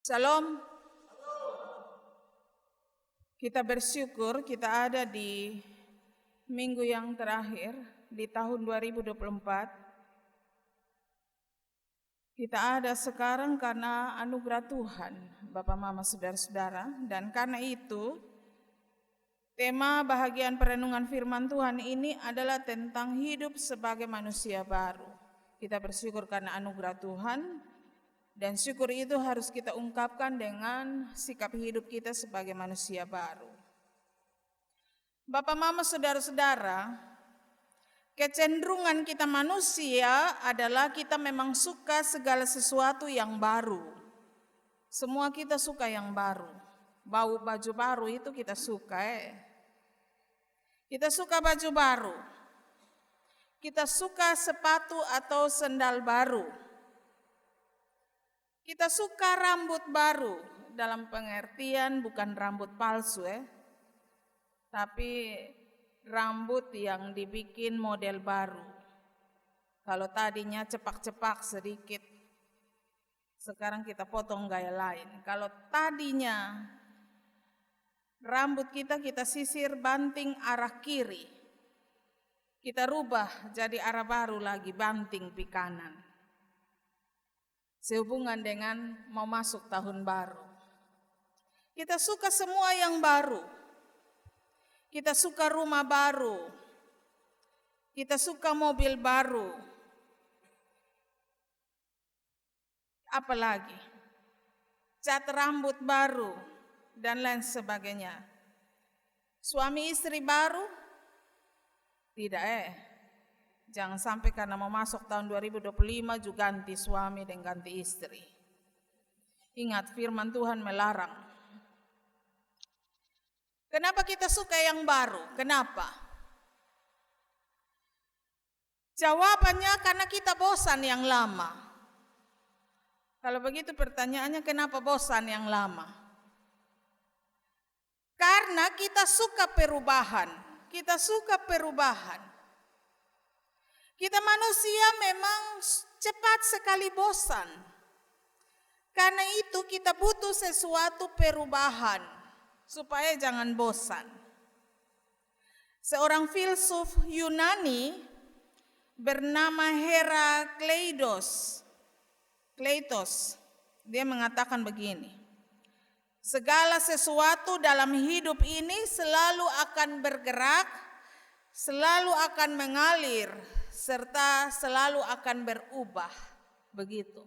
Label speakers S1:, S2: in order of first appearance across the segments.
S1: Shalom. Kita bersyukur kita ada di minggu yang terakhir di tahun 2024. Kita ada sekarang karena anugerah Tuhan, Bapak Mama Saudara-saudara, dan karena itu tema bahagian perenungan firman Tuhan ini adalah tentang hidup sebagai manusia baru. Kita bersyukur karena anugerah Tuhan. Dan syukur itu harus kita ungkapkan dengan sikap hidup kita sebagai manusia baru. Bapak, Mama, Saudara-saudara, kecenderungan kita manusia adalah kita memang suka segala sesuatu yang baru. Semua kita suka yang baru. Bau baju baru itu kita suka. Kita suka baju baru. Kita suka sepatu atau sendal baru. Kita suka rambut baru, dalam pengertian bukan rambut palsu tapi rambut yang dibikin model baru. Kalau tadinya cepak-cepak sedikit, sekarang kita potong gaya lain. Kalau tadinya rambut kita sisir banting arah kiri, kita rubah jadi arah baru lagi, banting pi kanan. Sehubungan dengan mau masuk tahun baru. Kita suka semua yang baru. Kita suka rumah baru. Kita suka mobil baru. Apalagi cat rambut baru dan lain sebagainya. Suami istri baru? Tidak Jangan sampai karena mau masuk tahun 2025 juga ganti suami dan ganti istri. Ingat firman Tuhan melarang. Kenapa kita suka yang baru? Kenapa? Jawabannya karena kita bosan yang lama. Kalau begitu pertanyaannya, kenapa bosan yang lama? Karena kita suka perubahan. Kita suka perubahan. Kita manusia memang cepat sekali bosan. Karena itu kita butuh sesuatu perubahan supaya jangan bosan. Seorang filsuf Yunani bernama Herakleitos, dia mengatakan begini: segala sesuatu dalam hidup ini selalu akan bergerak, selalu akan mengalir, serta selalu akan berubah. Begitu.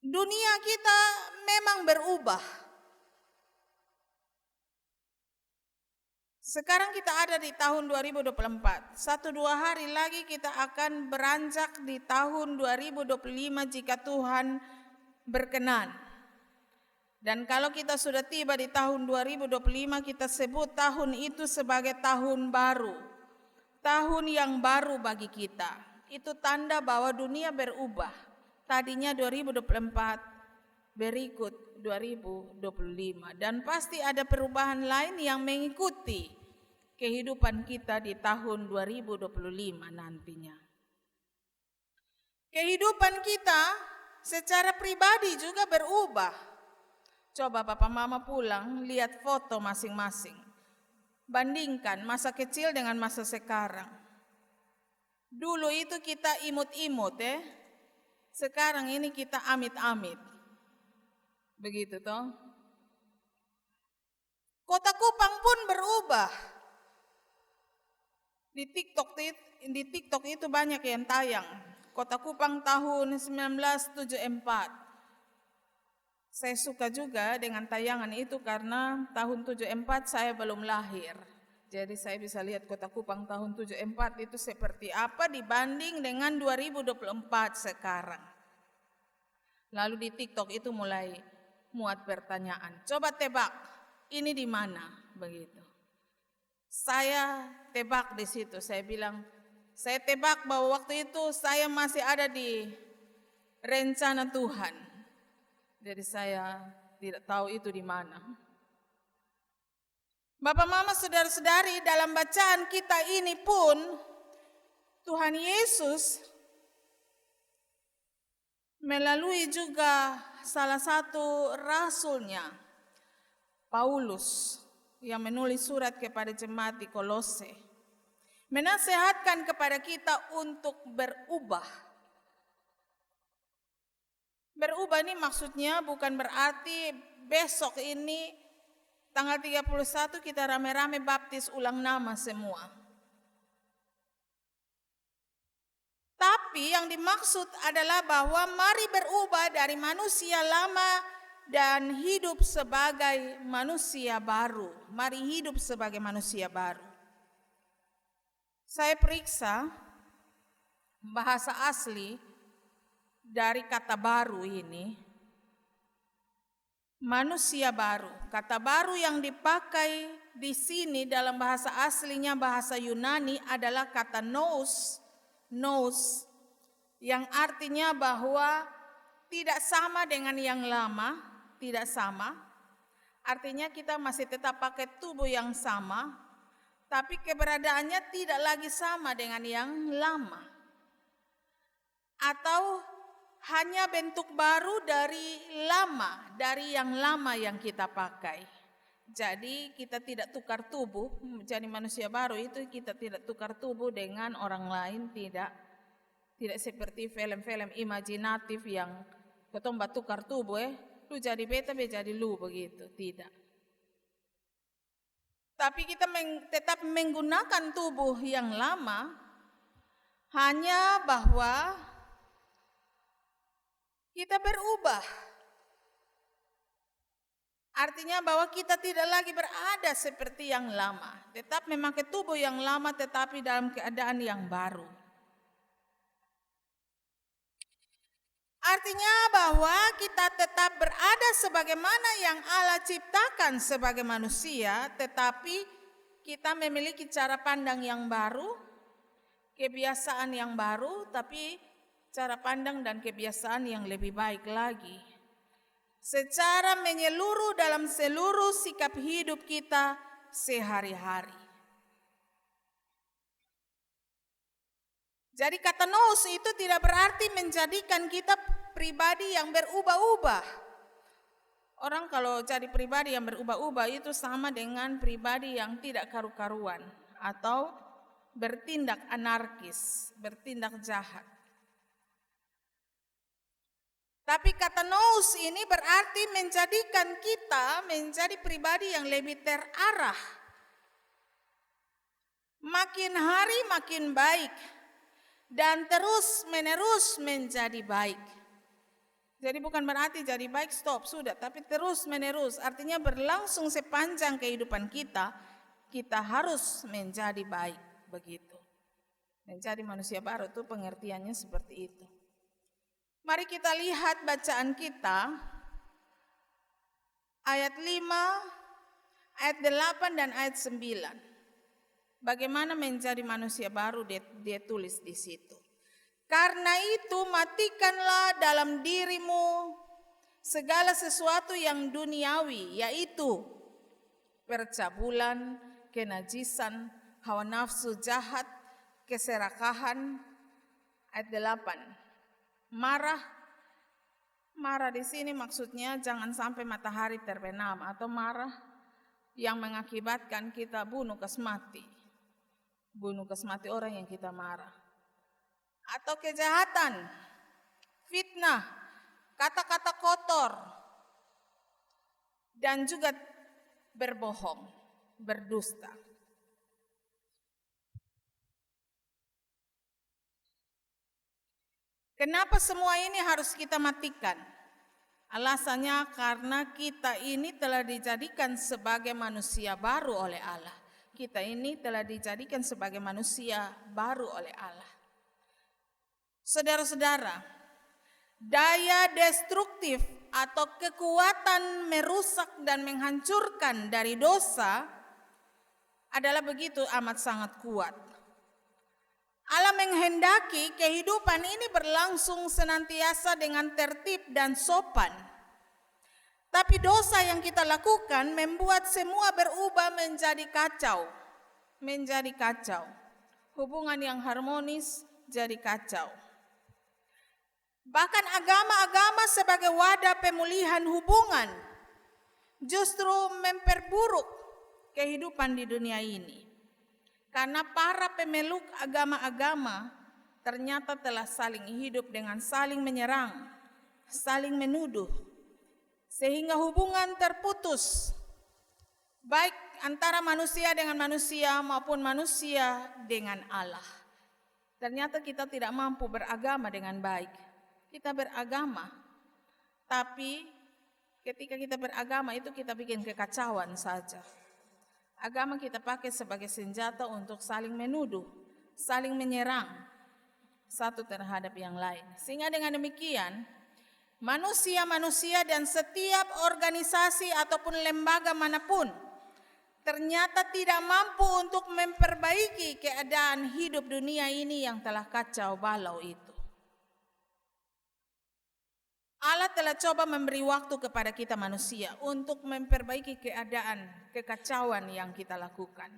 S1: Dunia kita memang berubah. Sekarang kita ada di tahun 2024. 1-2 hari lagi kita akan beranjak di tahun 2025 jika Tuhan berkenan. Dan kalau kita sudah tiba di tahun 2025, kita sebut tahun itu sebagai tahun baru. Tahun yang baru bagi kita. Itu tanda bahwa dunia berubah. Tadinya 2024, berikut 2025. Dan pasti ada perubahan lain yang mengikuti kehidupan kita di tahun 2025 nantinya. Kehidupan kita secara pribadi juga berubah. Coba Bapak Mama pulang, lihat foto masing-masing. Bandingkan masa kecil dengan masa sekarang. Dulu itu kita imut-imut Sekarang ini kita amit-amit. Begitu toh. Kota Kupang pun berubah. Di TikTok itu banyak yang tayang. Kota Kupang tahun 1974. Saya suka juga dengan tayangan itu karena tahun 74 saya belum lahir. Jadi saya bisa lihat Kota Kupang tahun 74 itu seperti apa dibanding dengan 2024 sekarang. Lalu di TikTok itu mulai muat pertanyaan. Coba tebak, ini di mana? Begitu. Saya tebak di situ. Saya bilang, saya tebak bahwa waktu itu saya masih ada di rencana Tuhan. Jadi saya tidak tahu itu di mana. Bapak, Mama, Saudara-saudari, dalam bacaan kita ini pun Tuhan Yesus melalui juga salah satu rasulnya, Paulus, yang menulis surat kepada jemaat di Kolose, menasehatkan kepada kita untuk berubah. Berubah ini maksudnya bukan berarti besok ini tanggal 31 kita rame-rame baptis ulang nama semua. Tapi yang dimaksud adalah bahwa mari berubah dari manusia lama dan hidup sebagai manusia baru. Mari hidup sebagai manusia baru. Saya periksa bahasa asli dari kata baru ini. Manusia baru. Kata baru yang dipakai di sini dalam bahasa aslinya bahasa Yunani adalah kata nous, yang artinya bahwa tidak sama dengan yang lama, tidak sama. Artinya kita masih tetap pakai tubuh yang sama, tapi keberadaannya tidak lagi sama dengan yang lama. Atau hanya bentuk baru dari yang lama yang kita pakai. Jadi kita tidak tukar tubuh, menjadi manusia baru itu kita tidak tukar tubuh dengan orang lain, tidak seperti film-film imajinatif yang ketong tukar tubuh, lu jadi beta, beta jadi lu, begitu, tidak. Tapi kita tetap menggunakan tubuh yang lama, hanya bahwa kita berubah. Artinya bahwa kita tidak lagi berada seperti yang lama. Tetap memakai tubuh yang lama tetapi dalam keadaan yang baru. Artinya bahwa kita tetap berada sebagaimana yang Allah ciptakan sebagai manusia, tetapi kita memiliki cara pandang yang baru, kebiasaan yang baru, tapi cara pandang dan kebiasaan yang lebih baik lagi. Secara menyeluruh dalam seluruh sikap hidup kita sehari-hari. Jadi kata nous itu tidak berarti menjadikan kita pribadi yang berubah-ubah. Orang kalau jadi pribadi yang berubah-ubah itu sama dengan pribadi yang tidak karu-karuan atau bertindak anarkis, bertindak jahat. Tapi kata nous ini berarti menjadikan kita menjadi pribadi yang lebih terarah. Makin hari makin baik dan terus menerus menjadi baik. Jadi bukan berarti jadi baik stop sudah, tapi terus menerus. Artinya berlangsung sepanjang kehidupan kita, kita harus menjadi baik, begitu. Menjadi manusia baru itu pengertiannya seperti itu. Mari kita lihat bacaan kita, ayat 5, ayat 8 dan ayat 9. Bagaimana menjadi manusia baru dia tulis di situ. Karena itu matikanlah dalam dirimu segala sesuatu yang duniawi, yaitu percabulan, kenajisan, hawa nafsu jahat, keserakahan. Ayat 8. Marah di sini maksudnya jangan sampai matahari terbenam atau marah yang mengakibatkan kita bunuh kasmati orang yang kita marah, atau kejahatan, fitnah, kata-kata kotor, dan juga berbohong, berdusta. Kenapa semua ini harus kita matikan? Alasannya karena kita ini telah dijadikan sebagai manusia baru oleh Allah. Kita ini telah dijadikan sebagai manusia baru oleh Allah. Saudara-saudara, daya destruktif atau kekuatan merusak dan menghancurkan dari dosa adalah begitu amat sangat kuat. Allah menghendaki kehidupan ini berlangsung senantiasa dengan tertib dan sopan. Tapi dosa yang kita lakukan membuat semua berubah menjadi kacau. Hubungan yang harmonis jadi kacau. Bahkan agama-agama sebagai wadah pemulihan hubungan justru memperburuk kehidupan di dunia ini. Karena para pemeluk agama-agama ternyata telah saling hidup dengan saling menyerang, saling menuduh, sehingga hubungan terputus, baik antara manusia dengan manusia maupun manusia dengan Allah. Ternyata kita tidak mampu beragama dengan baik. Kita beragama, tapi ketika kita beragama itu kita bikin kekacauan saja. Agama kita pakai sebagai senjata untuk saling menuduh, saling menyerang satu terhadap yang lain. Sehingga dengan demikian, manusia-manusia dan setiap organisasi ataupun lembaga manapun ternyata tidak mampu untuk memperbaiki keadaan hidup dunia ini yang telah kacau balau itu. Allah telah coba memberi waktu kepada kita manusia untuk memperbaiki keadaan kekacauan yang kita lakukan.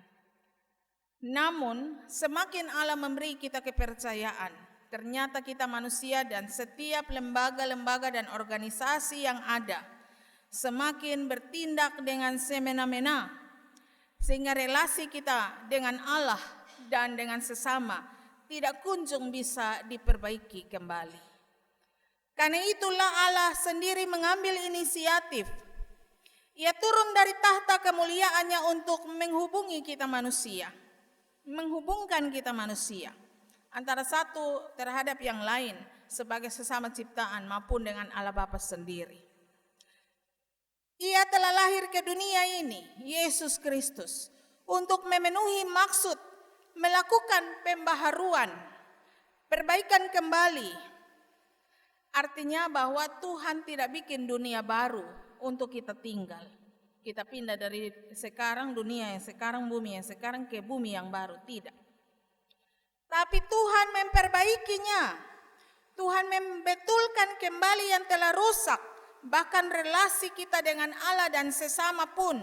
S1: Namun, semakin Allah memberi kita kepercayaan, ternyata kita manusia dan setiap lembaga-lembaga dan organisasi yang ada semakin bertindak dengan semena-mena, sehingga relasi kita dengan Allah dan dengan sesama tidak kunjung bisa diperbaiki kembali. Karena itulah Allah sendiri mengambil inisiatif. Ia turun dari tahta kemuliaannya untuk menghubungi kita manusia, menghubungkan kita manusia antara satu terhadap yang lain sebagai sesama ciptaan maupun dengan Allah Bapa sendiri. Ia telah lahir ke dunia ini, Yesus Kristus, untuk memenuhi maksud melakukan pembaharuan, perbaikan kembali. Artinya bahwa Tuhan tidak bikin dunia baru untuk kita tinggal. Kita pindah dari sekarang dunia yang sekarang, bumi yang sekarang ke bumi yang baru, tidak. Tapi Tuhan memperbaikinya. Tuhan membetulkan kembali yang telah rusak. Bahkan relasi kita dengan Allah dan sesama pun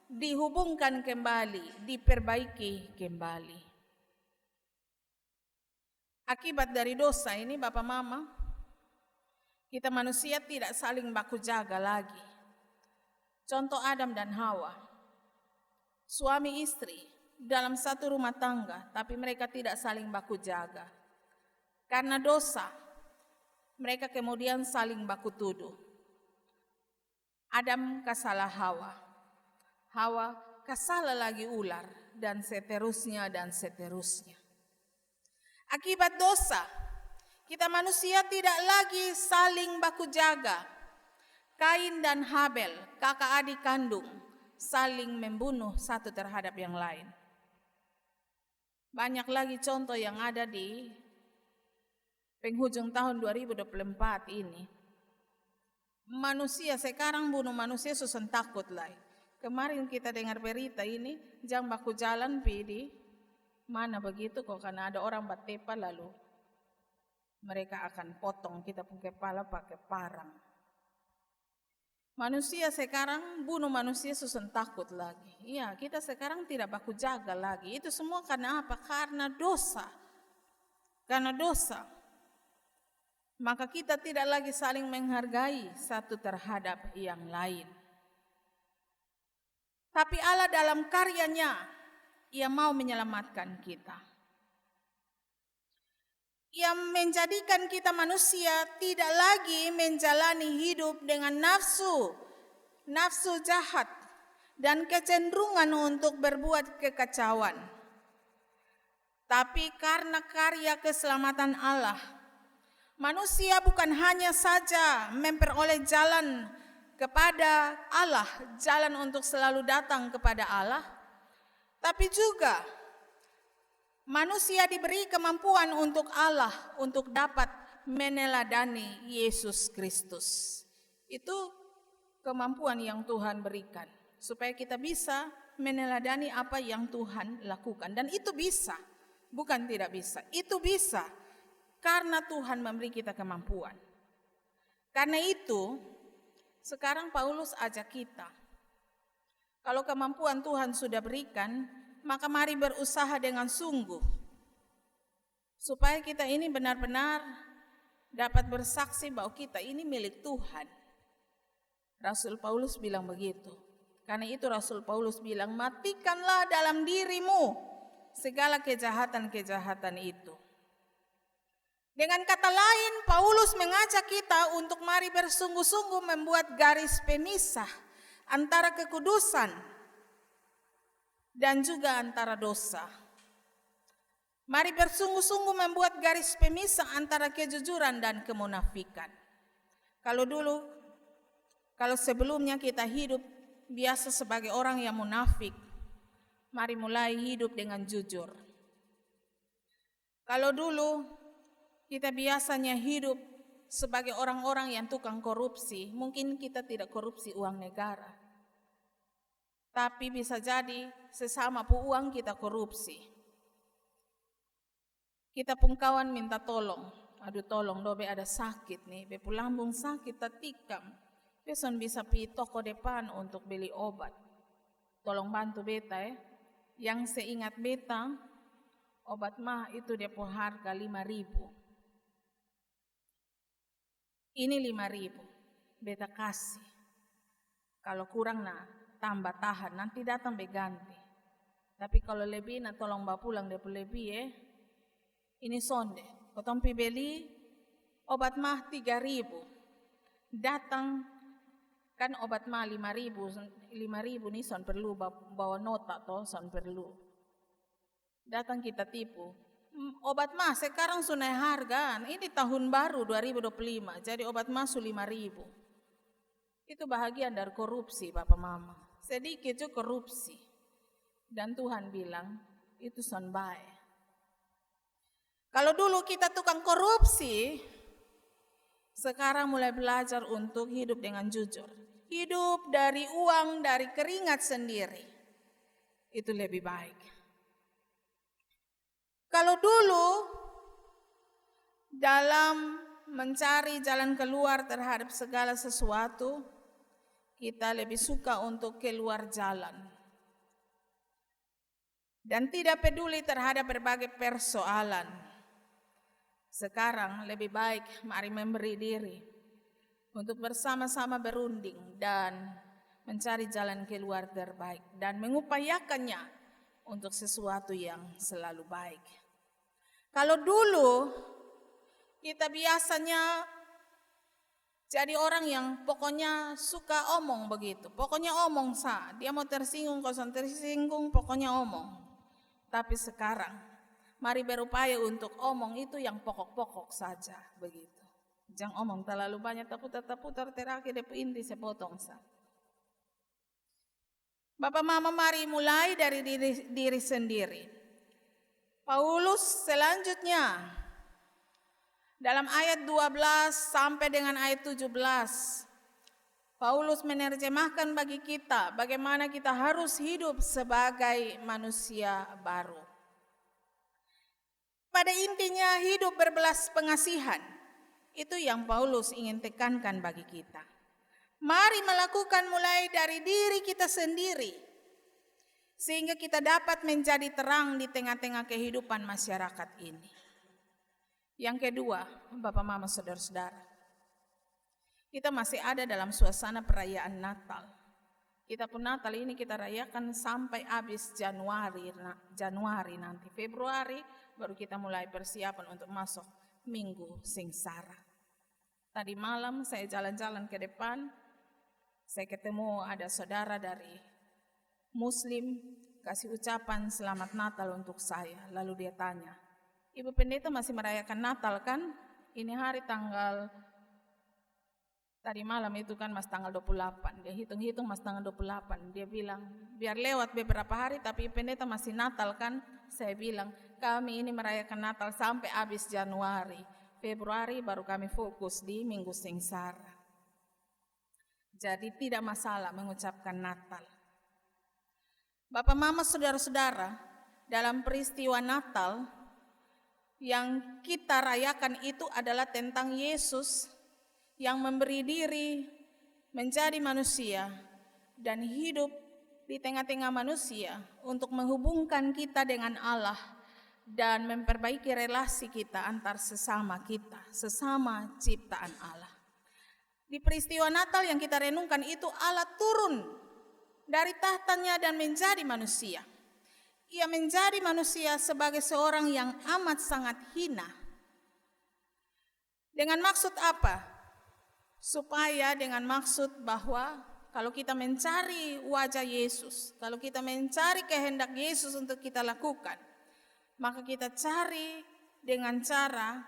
S1: dihubungkan kembali, diperbaiki kembali. Akibat dari dosa ini Bapak Mama, kita manusia tidak saling baku jaga lagi. Contoh Adam dan Hawa, suami istri dalam satu rumah tangga, tapi mereka tidak saling baku jaga. Karena dosa, mereka kemudian saling baku tuduh. Adam kasalah Hawa, Hawa kasalah lagi ular, dan seterusnya dan seterusnya. Akibat dosa, kita manusia tidak lagi saling baku jaga. Kain dan Habel, kakak adik kandung, saling membunuh satu terhadap yang lain. Banyak lagi contoh yang ada di penghujung tahun 2024 ini. Manusia sekarang bunuh manusia susah takut lah. Kemarin kita dengar berita ini, jang baku jalan di mana begitu kok, karena ada orang batepa lalu mereka akan potong kita punya kepala pakai parang. Manusia sekarang bunuh manusia susah takut lagi. Iya, kita sekarang tidak baku jaga lagi. Itu semua karena apa? Karena dosa. Karena dosa. Maka kita tidak lagi saling menghargai satu terhadap yang lain. Tapi Allah dalam karyanya, Ia mau menyelamatkan kita. Ia menjadikan kita manusia tidak lagi menjalani hidup dengan nafsu jahat dan kecenderungan untuk berbuat kekacauan. Tapi karena karya keselamatan Allah, manusia bukan hanya saja memperoleh jalan kepada Allah, jalan untuk selalu datang kepada Allah, tapi juga manusia diberi kemampuan untuk Allah untuk dapat meneladani Yesus Kristus. Itu kemampuan yang Tuhan berikan supaya kita bisa meneladani apa yang Tuhan lakukan. Dan itu bisa, bukan tidak bisa. Itu bisa karena Tuhan memberi kita kemampuan. Karena itu, sekarang Paulus ajak kita, kalau kemampuan Tuhan sudah berikan, maka mari berusaha dengan sungguh supaya kita ini benar-benar dapat bersaksi bahwa kita ini milik Tuhan. Rasul Paulus bilang begitu. Karena itu Rasul Paulus bilang, matikanlah dalam dirimu segala kejahatan-kejahatan itu. Dengan kata lain, Paulus mengajak kita untuk mari bersungguh-sungguh membuat garis pemisah antara kekudusan dan juga antara dosa. Mari bersungguh-sungguh membuat garis pemisah antara kejujuran dan kemunafikan. Kalau sebelumnya kita hidup biasa sebagai orang yang munafik, mari mulai hidup dengan jujur. Kalau dulu kita biasanya hidup sebagai orang-orang yang tukang korupsi, mungkin kita tidak korupsi uang negara. Tapi bisa jadi sesama uang kita korupsi. Kita pun kawan minta tolong, aduh tolong dobe ada sakit nih, bepu lambung sakit tatikam. Beson bisa pergi toko depan untuk beli obat. Tolong bantu beta ya. Yang seingat beta, obat mah itu dia po harga 5.000. Ini 5.000, beta kasih. Kalau kurang tambah tahan, nanti datang beganti. Tapi kalau lebih tolong bawa pulang dia lebih ya. Ini sonde, potong pi beli obat mah 3.000. Datang kan obat mah 5.000 nih son perlu bawa nota toh son perlu. Datang kita tipu. Obat mah sekarang sudah naik harga, ini tahun baru 2025, jadi obat mah 5.000. Itu bahagian dari korupsi Bapak Mama, sedikit juga korupsi. Dan Tuhan bilang, itu son baik. Kalau dulu kita tukang korupsi, sekarang mulai belajar untuk hidup dengan jujur. Hidup dari uang, dari keringat sendiri, itu lebih baik. Kalau dulu dalam mencari jalan keluar terhadap segala sesuatu, kita lebih suka untuk keluar jalan. Dan tidak peduli terhadap berbagai persoalan. Sekarang lebih baik mari memberi diri untuk bersama-sama berunding dan mencari jalan keluar terbaik dan mengupayakannya untuk sesuatu yang selalu baik. Kalau dulu kita biasanya jadi orang yang pokoknya suka omong begitu. Pokoknya omong dia mau tersinggung, kosan tersinggung, pokoknya omong. Tapi sekarang mari berupaya untuk omong itu yang pokok-pokok saja begitu. Jangan omong terlalu banyak, taputar terakhir depu inti sepotong Bapak Mama mari mulai dari diri sendiri. Paulus selanjutnya dalam ayat 12 sampai dengan ayat 17, Paulus menerjemahkan bagi kita bagaimana kita harus hidup sebagai manusia baru. Pada intinya hidup berbelas pengasihan, itu yang Paulus ingin tekankan bagi kita. Mari melakukan mulai dari diri kita sendiri, sehingga kita dapat menjadi terang di tengah-tengah kehidupan masyarakat ini. Yang kedua, Bapak Mama Saudara-saudara, kita masih ada dalam suasana perayaan Natal. Kita pun Natal ini kita rayakan sampai habis Januari nanti. Februari baru kita mulai persiapan untuk masuk Minggu Sengsara. Tadi malam saya jalan-jalan ke depan, saya ketemu ada saudara dari Muslim kasih ucapan selamat Natal untuk saya. Lalu dia tanya, Ibu Pendeta masih merayakan Natal kan? Ini hari tadi malam itu kan mas tanggal 28. Dia hitung-hitung mas tanggal 28. Dia bilang, biar lewat beberapa hari tapi Pendeta masih Natal kan? Saya bilang, kami ini merayakan Natal sampai habis Januari. Februari baru kami fokus di Minggu Sengsara. Jadi tidak masalah mengucapkan Natal. Bapak Mama Saudara-saudara, dalam peristiwa Natal yang kita rayakan itu adalah tentang Yesus yang memberi diri menjadi manusia dan hidup di tengah-tengah manusia untuk menghubungkan kita dengan Allah dan memperbaiki relasi kita antar sesama kita, sesama ciptaan Allah. Di peristiwa Natal yang kita renungkan itu, Allah turun dari tahtanya dan menjadi manusia. Ia menjadi manusia sebagai seorang yang amat sangat hina. Dengan maksud apa? Supaya dengan maksud bahwa kalau kita mencari wajah Yesus, kalau kita mencari kehendak Yesus untuk kita lakukan, maka kita cari dengan cara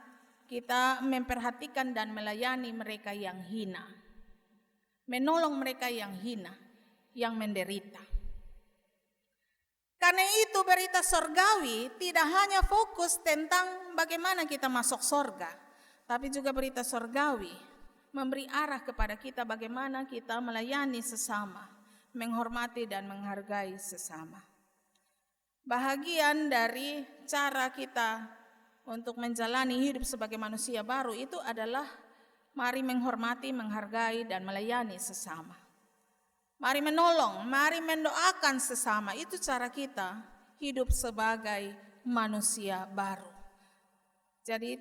S1: kita memperhatikan dan melayani mereka yang hina, menolong mereka yang hina, yang menderita. Karena itu berita sorgawi tidak hanya fokus tentang bagaimana kita masuk sorga, tapi juga berita sorgawi memberi arah kepada kita bagaimana kita melayani sesama, menghormati dan menghargai sesama. Bahagian dari cara kita untuk menjalani hidup sebagai manusia baru itu adalah mari menghormati, menghargai, dan melayani sesama. Mari menolong, mari mendoakan sesama. Itu cara kita hidup sebagai manusia baru. Jadi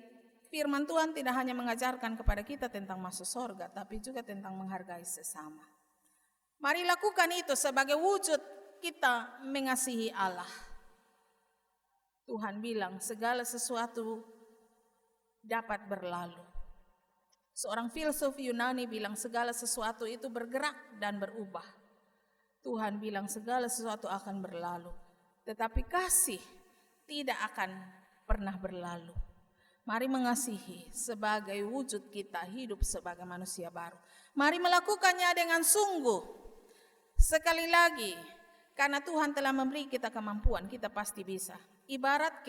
S1: firman Tuhan tidak hanya mengajarkan kepada kita tentang masuk surga, tapi juga tentang menghargai sesama. Mari lakukan itu sebagai wujud kita mengasihi Allah. Tuhan bilang segala sesuatu dapat berlalu. Seorang filsuf Yunani bilang segala sesuatu itu bergerak dan berubah. Tuhan bilang segala sesuatu akan berlalu, tetapi kasih tidak akan pernah berlalu. Mari mengasihi sebagai wujud kita hidup sebagai manusia baru. Mari melakukannya dengan sungguh. Sekali lagi, karena Tuhan telah memberi kita kemampuan, kita pasti bisa. Ibarat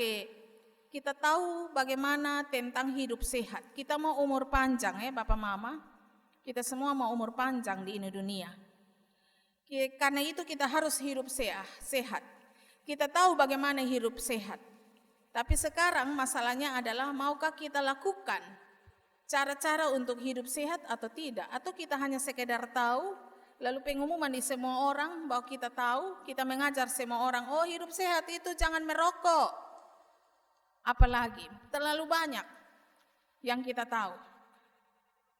S1: kita tahu bagaimana tentang hidup sehat. Kita mau umur panjang ya Bapak Mama. Kita semua mau umur panjang di ini dunia. Karena itu kita harus hidup sehat. Kita tahu bagaimana hidup sehat. Tapi sekarang masalahnya adalah maukah kita lakukan cara-cara untuk hidup sehat atau tidak. Atau kita hanya sekedar tahu, lalu pengumuman di semua orang bahwa kita tahu, kita mengajar semua orang, oh hidup sehat itu jangan merokok. Apalagi terlalu banyak yang kita tahu.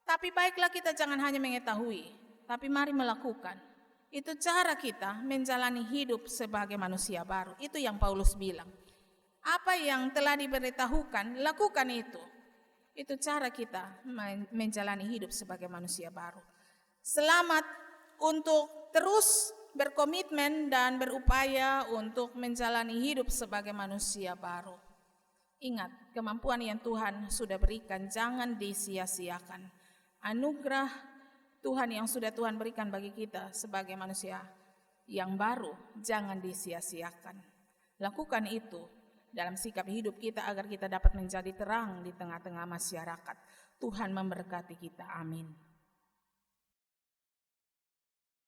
S1: Tapi baiklah kita jangan hanya mengetahui, tapi mari melakukan. Itu cara kita menjalani hidup sebagai manusia baru. Itu yang Paulus bilang. Apa yang telah diberitahukan, lakukan itu. Itu cara kita menjalani hidup sebagai manusia baru. Selamat untuk terus berkomitmen dan berupaya untuk menjalani hidup sebagai manusia baru. Ingat, kemampuan yang Tuhan sudah berikan jangan disia-siakan. Anugerah Tuhan yang sudah Tuhan berikan bagi kita sebagai manusia yang baru jangan disia-siakan. Lakukan itu dalam sikap hidup kita agar kita dapat menjadi terang di tengah-tengah masyarakat. Tuhan memberkati kita. Amin.